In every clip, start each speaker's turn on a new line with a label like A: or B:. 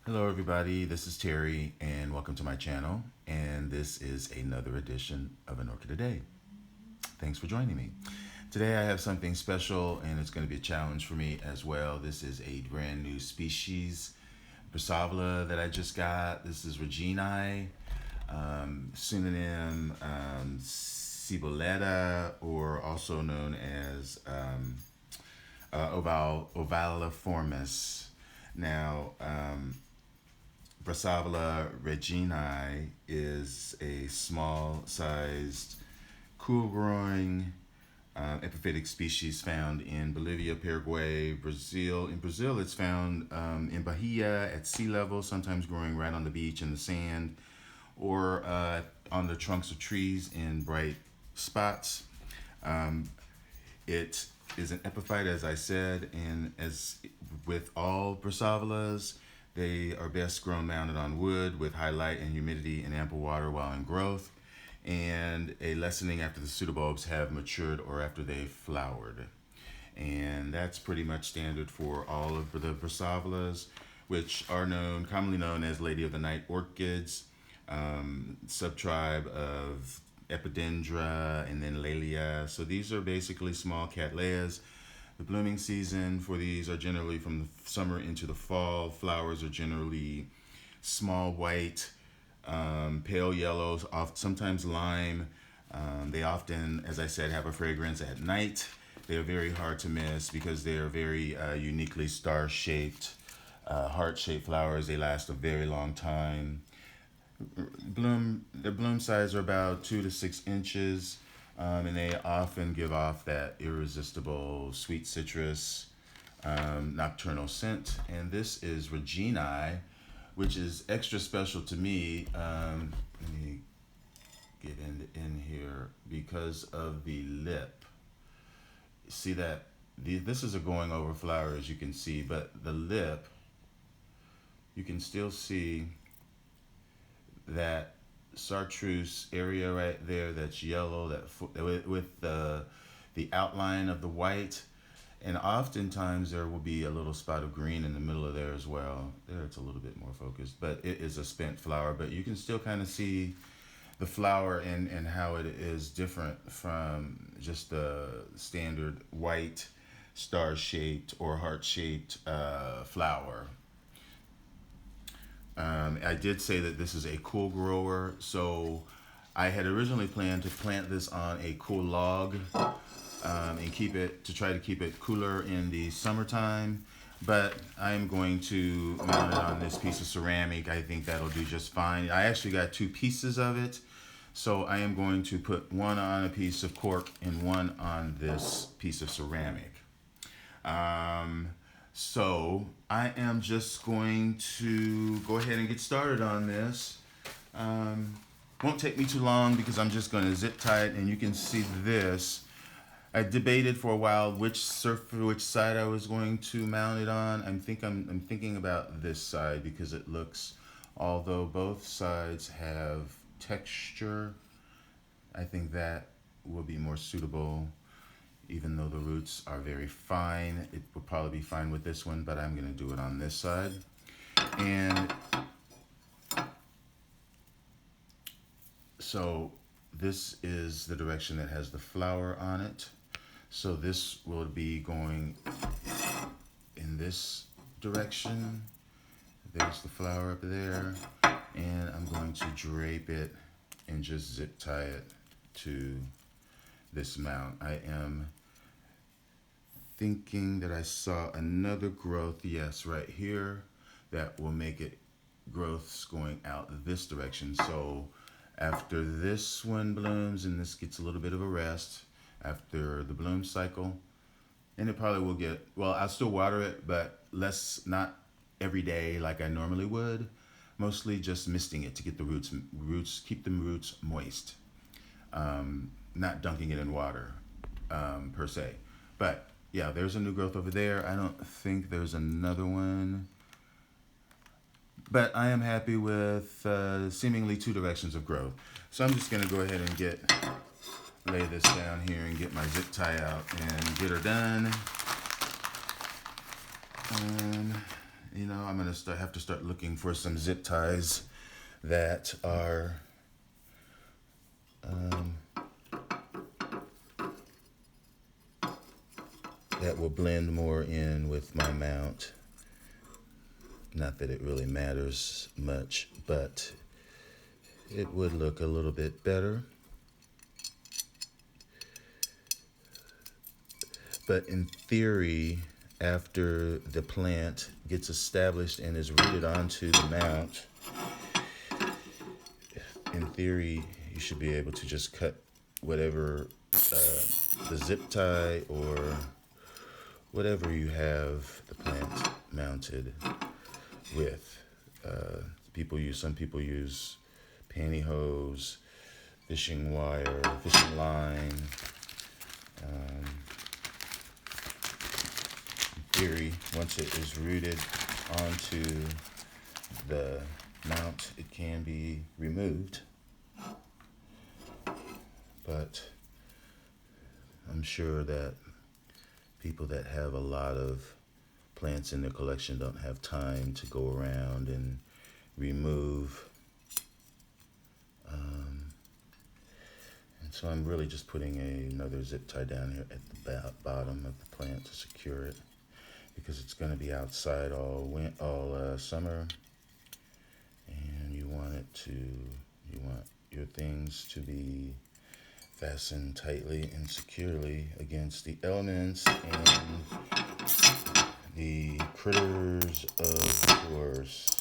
A: Hello, everybody. This is Terry, and welcome to my channel. And this is another edition of An Orchid a Day. Thanks for joining me. Today, I have something special, and it's going to be a challenge for me as well. This is a brand new species, Brassavola, that I just got. This is Reginae, synonym Ciboletta, or also known as ovaliformis. Now, Brassavola reginae is a small-sized, cool-growing epiphytic species found in Bolivia, Paraguay, Brazil. In Brazil, it's found in Bahia at sea level, sometimes growing right on the beach in the sand, or on the trunks of trees in bright spots. Um, it is an epiphyte, as I said, and as with all Brassavolas, they are best grown mounted on wood with high light and humidity and ample water while in growth, and a lessening after the pseudobulbs have matured or after they've flowered. And that's pretty much standard for all of the Brassavolas, which are commonly known as Lady of the Night orchids, subtribe of Epidendra, and then Laelia. So these are basically small cattleyas. The blooming season for these are generally from the summer into the fall. Flowers are generally small white, pale yellows, sometimes lime. They often, as I said, have a fragrance at night. They are very hard to miss because they are very uniquely star-shaped, heart-shaped flowers. They last a very long time. Their bloom size are about 2 to 6 inches, and they often give off that irresistible sweet citrus nocturnal scent. And this is Reginae, which is extra special to me. Let me get in here because of the lip. See that this is a going over flower, as you can see, but the lip, you can still see that chartreuse area right there that's yellow, that with the outline of the white, and oftentimes there will be a little spot of green in the middle of there as well. There it's a little bit more focused, but it is a spent flower, but you can still kind of see the flower and how it is different from just the standard white star-shaped or heart-shaped flower. I did say that this is a cool grower, so I had originally planned to plant this on a cool log and try to keep it cooler in the summertime. But I'm going to mount it on this piece of ceramic. I think that'll do just fine. I actually got 2 pieces of it, so I am going to put one on a piece of cork and one on this piece of ceramic. So I am just going to go ahead and get started on this. Won't take me too long because I'm just going to zip tie it, and you can see this. I debated for a while which side I was going to mount it on. I'm thinking about this side because it looks, although both sides have texture, I think that will be more suitable. Even though the roots are very fine, it will probably be fine with this one, but I'm going to do it on this side. And so this is the direction that has the flower on it. So this will be going in this direction. There's the flower up there. And I'm going to drape it and just zip tie it to this mount. I am thinking that I saw another growth, yes, right here, that will make it growths going out this direction. So after this one blooms and this gets a little bit of a rest after the bloom cycle, and it probably will get, well, I'll still water it, but not every day like I normally would, mostly just misting it to get the keep the roots moist. Not dunking it in water per se. But yeah, there's a new growth over there. I don't think there's another one. But I am happy with seemingly 2 directions of growth. So I'm just going to go ahead and lay this down here and get my zip tie out and get her done. I'm gonna have to start looking for some zip ties that are um, that will blend more in with my mount. Not that it really matters much, but it would look a little bit better. But in theory, after the plant gets established and is rooted onto the mount, in theory, you should be able to just cut whatever the zip tie or whatever you have the plant mounted with. Some people use pantyhose, fishing wire, fishing line. In theory, once it is rooted onto the mount, it can be removed. But I'm sure that people that have a lot of plants in their collection don't have time to go around and remove. And so I'm really just putting another zip tie down here at the bottom of the plant to secure it, because it's going to be outside all summer, and you want your things to be fastened tightly and securely against the elements and the critters, of course.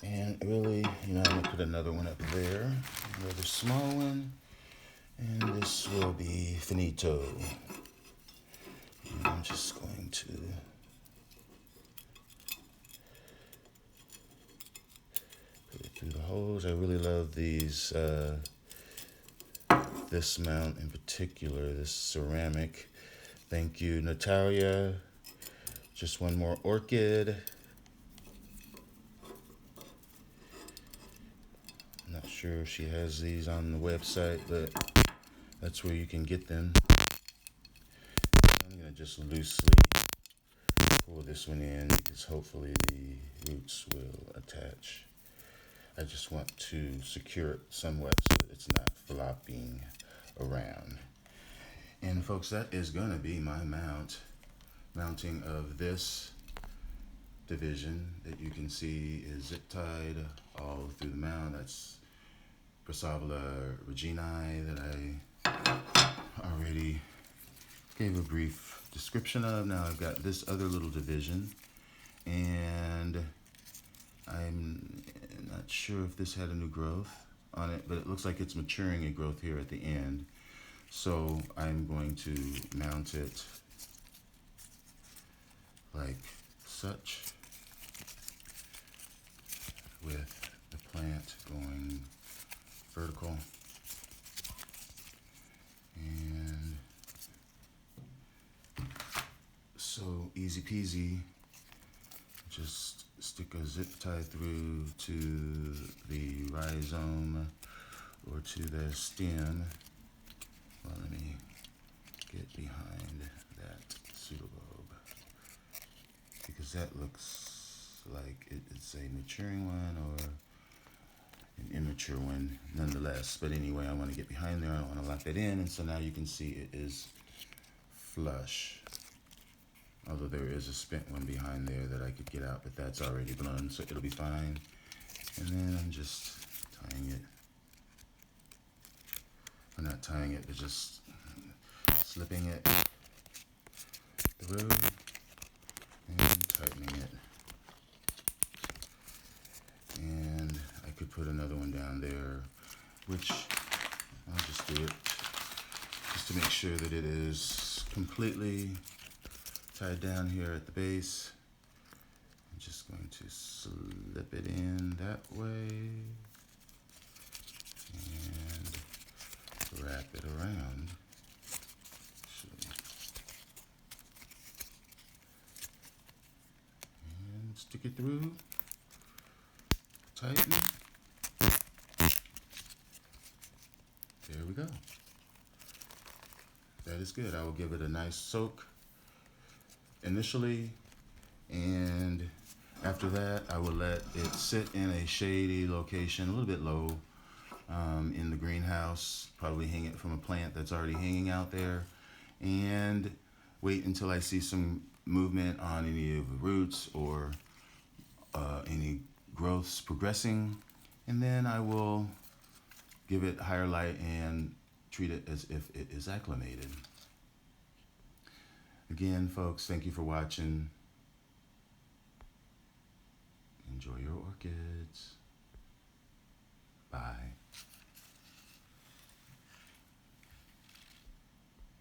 A: And really, I'm going to put another one up there, another small one, and this will be finito. And I'm just going to put it through the holes. I really love these, this mount in particular, this ceramic. Thank you, Natalia. Just one more orchid. I'm not sure if she has these on the website, but that's where you can get them. I'm going to just loosely pull this one in, because hopefully the roots will attach. I just want to secure it somewhat so that it's not flopping around. And folks, that is going to be my mounting of this division that you can see is zip tied all through the mount. That's Brassavola reginae that I already gave a brief description of. Now I've got this other little division, and I'm not sure if this had a new growth on it, but it looks like it's maturing a growth here at the end. So I'm going to mount it like such, with the plant going vertical. And so easy peasy, just stick a zip tie through to the rhizome or to the stem. Well, let me get behind that pseudobulb, because that looks like it's a maturing one or an immature one nonetheless. But anyway, I want to get behind there. I want to lock that in, and so now you can see it is flush. Although there is a spent one behind there that I could get out, but that's already blown, so it'll be fine. And then I'm just tying it. I'm not tying it, but just slipping it through and tightening it. And I could put another one down there, which I'll just do it just to make sure that it is completely tied down here at the base. I'm just going to slip it in that way and wrap it around. And stick it through, tighten. There we go. That is good. I will give it a nice soak initially, and After that, I will let it sit in a shady location, a little bit low, in the greenhouse, probably hang it from a plant that's already hanging out there, and wait until I see some movement on any of the roots or any growths progressing, and then I will give it higher light and treat it as if it is acclimated. Again, folks, thank you for watching. Enjoy your orchids. Bye.